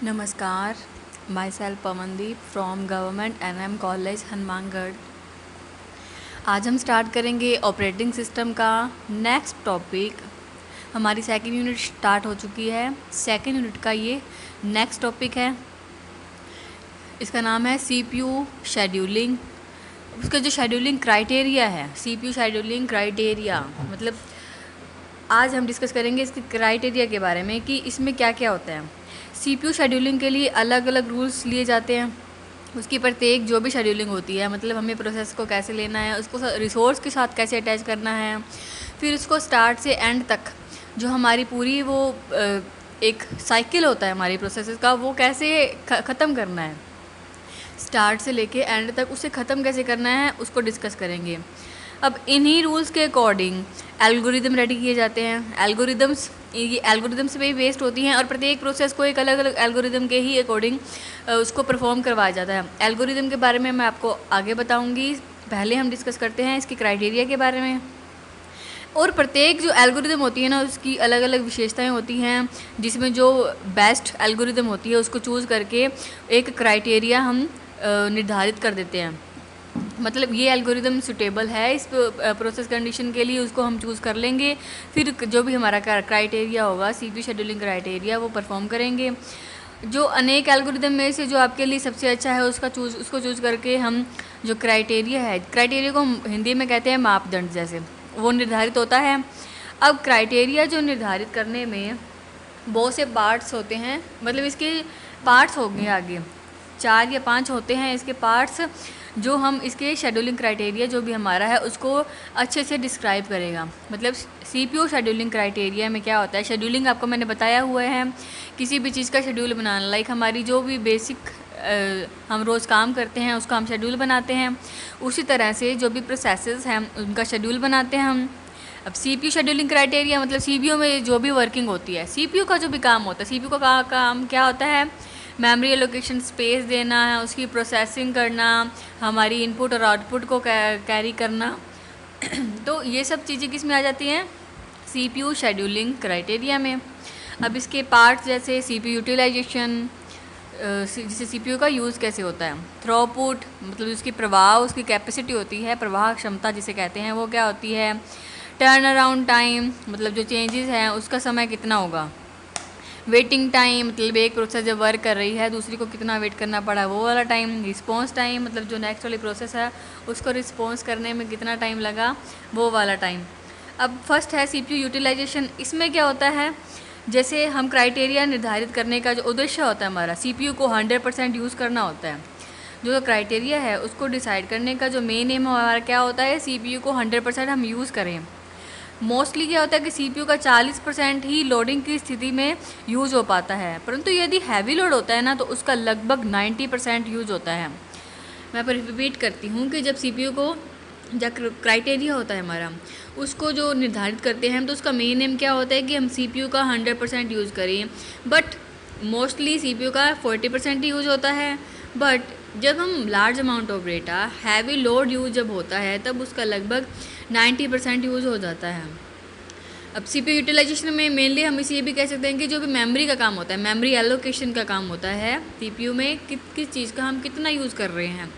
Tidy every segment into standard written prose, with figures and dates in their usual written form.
नमस्कार, myself Pawandeep from government NM college Hanumangarh. आज हम स्टार्ट करेंगे ऑपरेटिंग सिस्टम का नेक्स्ट टॉपिक। हमारी सेकेंड यूनिट स्टार्ट हो चुकी है। सेकेंड यूनिट का ये नेक्स्ट टॉपिक है। इसका नाम है सीपीयू शेड्यूलिंग। उसका जो शेड्यूलिंग क्राइटेरिया है, सीपीयू शेड्यूलिंग क्राइटेरिया मतलब आज हम डिस्कस करेंगे इसके क्राइटेरिया के बारे में कि इसमें क्या क्या होता है। सीपीयू शेड्यूलिंग के लिए अलग अलग रूल्स लिए जाते हैं। उसकी प्रत्येक जो भी शेड्यूलिंग होती है, मतलब हमें प्रोसेस को कैसे लेना है, उसको रिसोर्स के साथ कैसे अटैच करना है, फिर उसको स्टार्ट से एंड तक जो हमारी पूरी वो एक साइकिल होता है हमारी प्रोसेस का, वो कैसे ख़त्म करना है, स्टार्ट से लेके एंड तक उसे ख़त्म कैसे करना है, उसको डिस्कस करेंगे। अब इन्हीं रूल्स के अकॉर्डिंग एल्गोरिदम रेडी किए जाते हैं। ये एल्गोरिदम्स पे ही बेस्ड होती हैं और प्रत्येक प्रोसेस को एक अलग अलग एल्गोरिदम के ही अकॉर्डिंग उसको परफॉर्म करवाया जाता है। एल्गोरिदम के बारे में मैं आपको आगे बताऊंगी। पहले हम डिस्कस करते हैं इसकी क्राइटेरिया के बारे में। और प्रत्येक जो एल्गोरिदम होती है ना, उसकी अलग अलग विशेषताएं होती हैं, जिसमें जो बेस्ट एल्गोरिदम होती है उसको चूज़ करके एक क्राइटेरिया हम निर्धारित कर देते हैं। मतलब ये एल्गोरिदम सुटेबल है इस प्रोसेस कंडीशन के लिए, उसको हम चूज़ कर लेंगे। फिर जो भी हमारा क्राइटेरिया होगा, सीपीयू शेड्यूलिंग क्राइटेरिया, वो परफॉर्म करेंगे। जो अनेक एल्गोरिदम में से जो आपके लिए सबसे अच्छा है उसको चूज़ करके हम जो क्राइटेरिया को हम हिंदी में कहते हैं मापदंड, जैसे वो निर्धारित होता है। अब क्राइटेरिया जो निर्धारित करने में बहुत से पार्ट्स होते हैं, मतलब इसके पार्ट्स हो गए आगे 4 या 5 होते हैं इसके पार्ट्स, जो हम इसके शेड्यूलिंग क्राइटेरिया जो भी हमारा है उसको अच्छे से डिस्क्राइब करेगा। मतलब सीपीयू शेड्यूलिंग क्राइटेरिया में क्या होता है, शेड्यूलिंग आपको मैंने बताया हुआ है, किसी भी चीज़ का शेड्यूल बनाना, लाइक हमारी जो भी बेसिक हम रोज़ काम करते हैं उसका हम शेड्यूल बनाते हैं। उसी तरह से जो भी प्रोसेसेस हैं उनका शेड्यूल बनाते हैं हम। अब सीपीयू शेड्यूलिंग क्राइटेरिया मतलब सीपीयू में जो भी वर्किंग होती है, सीपीयू का जो भी काम होता है, सीपीयू का काम क्या होता है, मेमोरी एलोकेशन स्पेस देना है, उसकी प्रोसेसिंग करना, हमारी इनपुट और आउटपुट को कैरी करना। तो ये सब चीज़ें किस में आ जाती हैं, सीपीयू शेड्यूलिंग क्राइटेरिया में। अब इसके पार्ट्स जैसे सीपीयू यूटिलाइजेशन, जैसे सीपीयू का यूज़ कैसे होता है, थ्रूपुट मतलब उसकी प्रवाह, उसकी कैपेसिटी होती है, प्रवाह क्षमता जिसे कहते हैं, वो क्या होती है, टर्न अराउंड टाइम मतलब जो चेंजेस हैं उसका समय कितना होगा, वेटिंग टाइम मतलब एक प्रोसेस जब वर्क कर रही है दूसरी को कितना वेट करना पड़ा वो वाला टाइम, रिस्पॉन्स टाइम मतलब जो नेक्स्ट वाली प्रोसेस है उसको रिस्पॉन्स करने में कितना टाइम लगा वो वाला टाइम। अब फर्स्ट है सीपीयू यूटिलाइजेशन। इसमें क्या होता है, जैसे हम क्राइटेरिया निर्धारित करने का जो उद्देश्य होता है हमारा, सीपीयू को 100% यूज़ करना होता है। जो क्राइटेरिया है उसको डिसाइड करने का जो मेन एम हमारा क्या होता है, सीपीयू को 100% हम यूज़ करें। मोस्टली क्या होता है कि सीपीयू का 40% ही लोडिंग की स्थिति में यूज़ हो पाता है, परंतु यदि हैवी लोड होता है ना तो उसका लगभग 90% यूज़ होता है। मैं पर रिपीट करती हूँ कि जब सीपीयू को जब क्राइटेरिया होता है हमारा, उसको जो निर्धारित करते हैं तो उसका मेन एम क्या होता है कि हम सीपीयू का 100% यूज़ करें। बट मोस्टली सीपीयू का 40% ही यूज़ होता है। बट जब हम large amount of data, heavy load use जब होता है तब उसका लगभग 90% यूज़ हो जाता है। अब सीपीयू यूटिलाइजेशन में मेनली हम इसे ये भी कह सकते हैं कि जो भी मेमोरी का काम होता है, मेमोरी एलोकेशन का काम होता है सीपीयू में, किस चीज़ का हम कितना यूज़ कर रहे हैं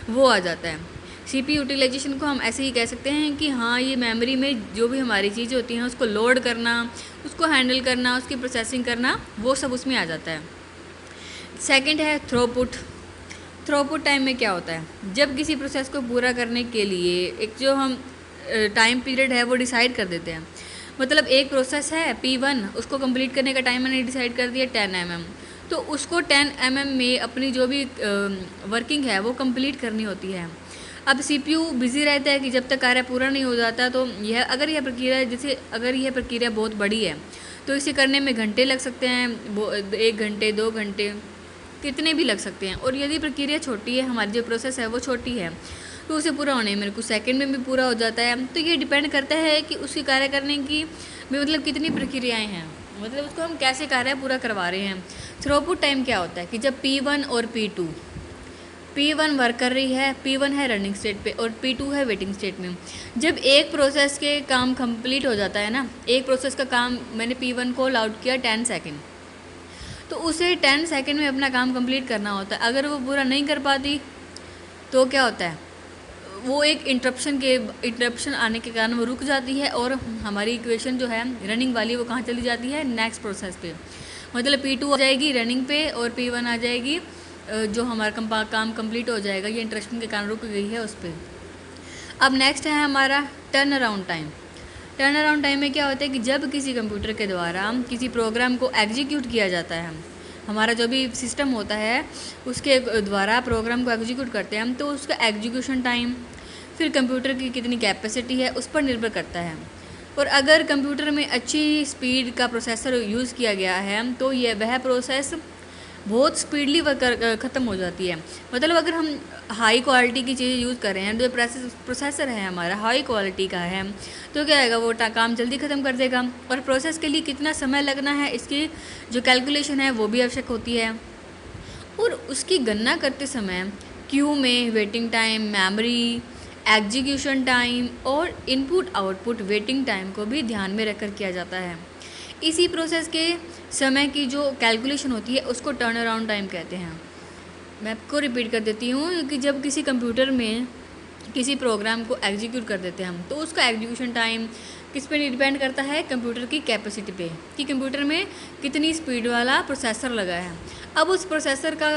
वो आ जाता है। सीपीयू यूटिलाइजेशन को हम ऐसे ही कह सकते हैं कि हाँ, ये मेमोरी में जो भी हमारी चीज़ें होती हैं उसको लोड करना, उसको हैंडल करना, उसकी प्रोसेसिंग करना, वो सब उसमें आ जाता है। सेकेंड है थ्रूपुट। थ्रूपुट टाइम में क्या होता है, जब किसी प्रोसेस को पूरा करने के लिए एक जो हम टाइम पीरियड है वो डिसाइड कर देते हैं। मतलब एक प्रोसेस है P1, उसको कंप्लीट करने का टाइम मैंने डिसाइड कर दिया 10 mm, तो उसको 10 mm में अपनी जो भी वर्किंग है वो कंप्लीट करनी होती है। अब सीपीयू बिजी रहता है कि जब तक कार्य पूरा नहीं हो जाता, तो अगर यह प्रक्रिया बहुत बड़ी है तो इसे करने में घंटे लग सकते हैं, 1 घंटे 2 घंटे कितने भी लग सकते हैं। और यदि प्रक्रिया छोटी है, हमारी जो प्रोसेस है वो छोटी है, तो उसे पूरा होने में कुछ सेकंड में भी पूरा हो जाता है। तो ये डिपेंड करता है कि उसकी कार्य करने की मतलब कितनी प्रक्रियाएं हैं, मतलब उसको हम कैसे कार्य पूरा करवा रहे हैं। थ्रूपुट टाइम क्या होता है कि जब P1 और P1 वर्क कर रही है, P1 है रनिंग स्टेट पे और P2 है वेटिंग स्टेट में। जब एक प्रोसेस के काम कंप्लीट हो जाता है ना, एक प्रोसेस का काम मैंने P1 को अलाउड किया 10 सेकेंड, तो उसे 10 सेकंड में अपना काम कंप्लीट करना होता है। अगर वो पूरा नहीं कर पाती तो क्या होता है, वो एक इंटरप्शन आने के कारण वो रुक जाती है और हमारी इक्वेशन जो है रनिंग वाली वो कहाँ चली जाती है, नेक्स्ट प्रोसेस पे। मतलब P2 आ जाएगी रनिंग पे और P1 आ जाएगी जो हमारा काम कंप्लीट हो जाएगा, ये इंटरप्शन के कारण रुक गई है उस पर। अब नेक्स्ट है हमारा turn around time. Turn around time में क्या होता है कि जब किसी कंप्यूटर के द्वारा किसी प्रोग्राम को एग्जीक्यूट किया जाता है, हमारा जो भी सिस्टम होता है उसके द्वारा प्रोग्राम को एग्जीक्यूट करते हैं हम, तो उसका एग्जीक्यूशन टाइम फिर कंप्यूटर की कितनी कैपेसिटी है उस पर निर्भर करता है। और अगर कंप्यूटर में अच्छी स्पीड का प्रोसेसर यूज़ किया गया है तो वह प्रोसेस बहुत स्पीडली ख़त्म हो जाती है। मतलब अगर हम हाई क्वालिटी की चीज़ें यूज़ कर रहे हैं, जो प्रोसेसर है हमारा हाई क्वालिटी का है, तो क्या आएगा, वो काम जल्दी ख़त्म कर देगा। और प्रोसेस के लिए कितना समय लगना है इसकी जो कैलकुलेशन है वो भी आवश्यक होती है। और उसकी गणना करते समय क्यू में waiting time, memory, execution time और इनपुट आउटपुट वेटिंग टाइम को भी ध्यान में रखकर किया जाता है। इसी प्रोसेस के समय की जो कैलकुलेशन होती है उसको टर्न अराउंड टाइम कहते हैं। मैं आपको रिपीट कर देती हूँ कि जब किसी कंप्यूटर में किसी प्रोग्राम को एग्जीक्यूट कर देते हैं हम, तो उसका एग्जीक्यूशन टाइम किस पे डिपेंड करता है, कंप्यूटर की कैपेसिटी पे, कि कंप्यूटर में कितनी स्पीड वाला प्रोसेसर लगा है। अब उस प्रोसेसर का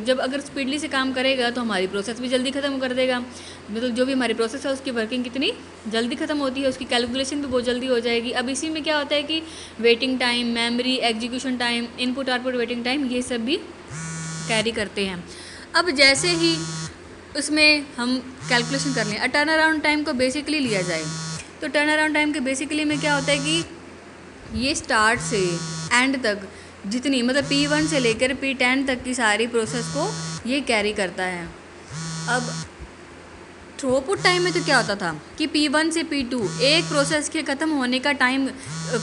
जब अगर स्पीडली से काम करेगा तो हमारी प्रोसेस भी जल्दी ख़त्म कर देगा। मतलब जो भी हमारी प्रोसेस है उसकी वर्किंग कितनी जल्दी ख़त्म होती है, उसकी कैलकुलेशन भी बहुत जल्दी हो जाएगी। अब इसी में क्या होता है कि waiting time, memory, execution time, input output waiting time, ये सब भी कैरी करते हैं। अब जैसे ही उसमें हम कैलकुलेशन कर लें, टर्न अराउंड टाइम को बेसिकली लिया जाए तो टर्न अराउंड टाइम के बेसिकली में क्या होता है कि ये स्टार्ट से एंड तक जितनी, मतलब P1 से लेकर P10 तक की सारी प्रोसेस को ये कैरी करता है। अब थ्रूपुट टाइम में तो क्या होता था कि P1 से P2 एक प्रोसेस के ख़त्म होने का टाइम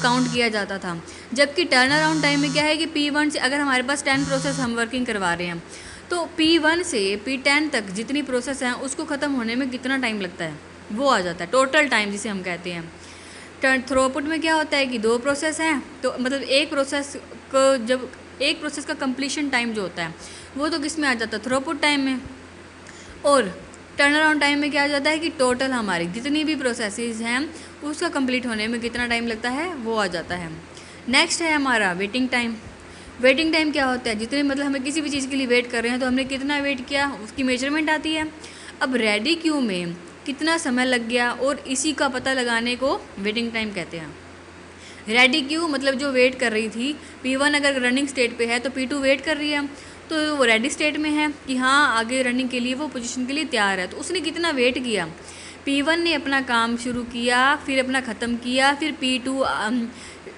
काउंट किया जाता था, जबकि टर्न अराउंड टाइम में क्या है कि P1 से अगर हमारे पास 10 प्रोसेस हम वर्किंग करवा रहे हैं तो P1 से P10 तक जितनी प्रोसेस हैं उसको ख़त्म होने में कितना टाइम लगता है वो आ जाता है, टोटल टाइम जिसे हम कहते हैं। थ्रूपुट में क्या होता है कि 2 प्रोसेस हैं, तो मतलब एक प्रोसेस को जब एक प्रोसेस का कंप्लीशन टाइम जो होता है वो तो किस में आ जाता है, थ्रूपुट टाइम में। और टर्न अराउंड टाइम में क्या आ जाता है कि टोटल हमारी जितनी भी प्रोसेसेस हैं उसका कंप्लीट होने में कितना टाइम लगता है वो आ जाता है। नेक्स्ट है हमारा वेटिंग टाइम। वेटिंग टाइम क्या होता है, जितने मतलब हमें किसी भी चीज़ के लिए वेट कर रहे हैं तो हमने कितना वेट किया उसकी मेजरमेंट आती है। अब रेडी क्यू में कितना समय लग गया और इसी का पता लगाने को वेटिंग टाइम कहते हैं। रेडी क्यू मतलब जो वेट कर रही थी, P1 अगर रनिंग स्टेट पे है तो P2 वेट कर रही है, तो वो रेडी स्टेट में है कि हाँ आगे रनिंग के लिए वो पोजीशन के लिए तैयार है। तो उसने कितना वेट किया, P1 ने अपना काम शुरू किया, फिर अपना ख़त्म किया, फिर P2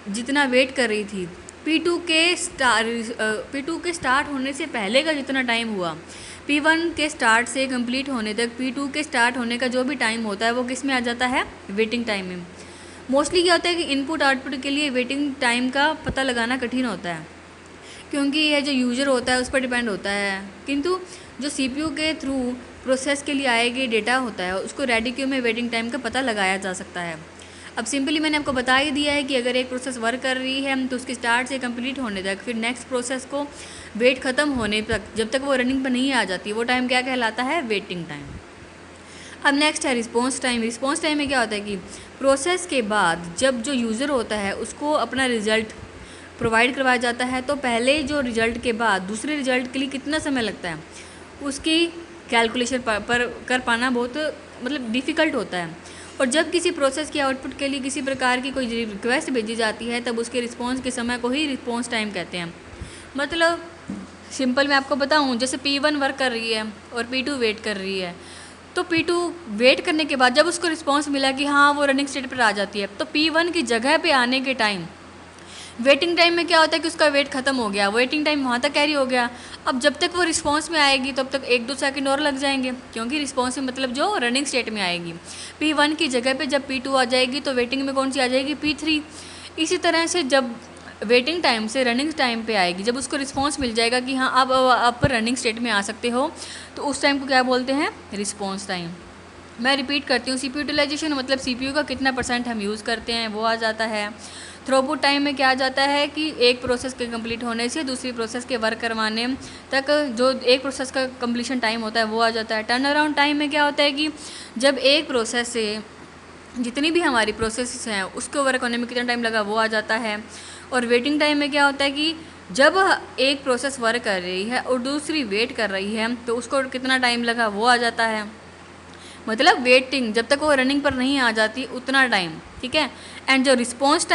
जितना वेट कर रही थी P2 के स्टार्ट होने से पहले का जितना टाइम हुआ, P1 के स्टार्ट से कंप्लीट होने तक P2 के स्टार्ट होने का जो भी टाइम होता है वो किस में आ जाता है, वेटिंग टाइम में। मोस्टली क्या होता है कि इनपुट आउटपुट के लिए वेटिंग टाइम का पता लगाना कठिन होता है क्योंकि यह जो यूज़र होता है उस पर डिपेंड होता है, किंतु जो CPU के थ्रू प्रोसेस के लिए आएगी डेटा होता है उसको रेडी क्यू में वेटिंग टाइम का पता लगाया जा सकता है। अब सिंपली मैंने आपको बता ही दिया है कि अगर एक प्रोसेस वर्क कर रही है तो उसके स्टार्ट से कंप्लीट होने तक, फिर नेक्स्ट प्रोसेस को वेट ख़त्म होने तक, जब तक वो रनिंग पर नहीं आ जाती, वो टाइम क्या कहलाता है, वेटिंग टाइम। अब नेक्स्ट है रिस्पॉन्स टाइम। रिस्पॉन्स टाइम में क्या होता है कि प्रोसेस के बाद जब जो यूज़र होता है उसको अपना रिज़ल्ट प्रोवाइड करवाया जाता है, तो पहले जो रिज़ल्ट के बाद दूसरे रिज़ल्ट के लिए कितना समय लगता है उसकी कैलकुलेशन पर कर पाना बहुत मतलब डिफ़िकल्ट होता है। और जब किसी प्रोसेस की आउटपुट के लिए किसी प्रकार की कोई रिक्वेस्ट भेजी जाती है तब उसके रिस्पॉन्स के समय को ही रिस्पॉन्स टाइम कहते हैं। मतलब सिंपल मैं आपको बताऊं, जैसे P1 वर्क कर रही है और P2 वेट कर रही है, तो P2 वेट करने के बाद जब उसको रिस्पॉन्स मिला कि हाँ वो रनिंग स्टेट पर आ जाती है, तो P1 की जगह पे आने के टाइम वेटिंग टाइम में क्या होता है कि उसका वेट ख़त्म हो गया, वेटिंग टाइम वहाँ तक कैरी हो गया। अब जब तक वो रिस्पॉन्स में आएगी तब तक 1-2 सेकंड और लग जाएंगे, क्योंकि रिस्पॉन्स में मतलब जो रनिंग स्टेट में आएगी। P1 की जगह पे जब P2 आ जाएगी तो वेटिंग में कौन सी आ जाएगी, P3। इसी तरह से जब वेटिंग टाइम से रनिंग टाइम पे आएगी, जब उसको रिस्पॉन्स मिल जाएगा कि हाँ अब आप रनिंग स्टेट में आ सकते हो, तो उस टाइम को क्या बोलते हैं, रिस्पॉन्स टाइम। मैं रिपीट करती हूँ, CPU यूटिलाइजेशन मतलब CPU का कितना % हम यूज़ करते हैं वो आ जाता है। थ्रूपुट टाइम में क्या आ जाता है कि एक प्रोसेस के कंप्लीट होने से दूसरी प्रोसेस के वर्क करवाने तक जो एक प्रोसेस का कंप्लीशन टाइम होता है वो आ जाता है। टर्न अराउंड टाइम में क्या होता है कि जब एक प्रोसेस से जितनी भी हमारी प्रोसेस हैं उसको वर्क होने में कितना टाइम लगा वो आ जाता है। और वेटिंग टाइम में क्या होता है कि जब एक प्रोसेस वर्क कर रही है और दूसरी वेट कर रही है तो उसको कितना टाइम लगा वो आ जाता है। मतलब वेटिंग जब तक वो रनिंग पर नहीं आ जाती उतना टाइम, ठीक है। एंड जो रिस्पॉन्स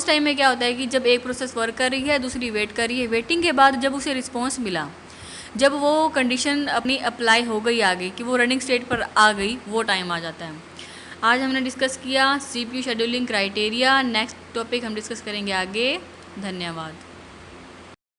टाइम में क्या होता है कि जब एक प्रोसेस वर्क कर रही है दूसरी वेट कर रही है, वेटिंग के बाद जब उसे रिस्पॉन्स मिला, जब वो कंडीशन अपनी अप्लाई हो गई आगे कि वो रनिंग स्टेट पर आ गई, वो टाइम आ जाता है। आज हमने डिस्कस किया CPU scheduling criteria. Next topic हम डिस्कस करेंगे आगे। धन्यवाद।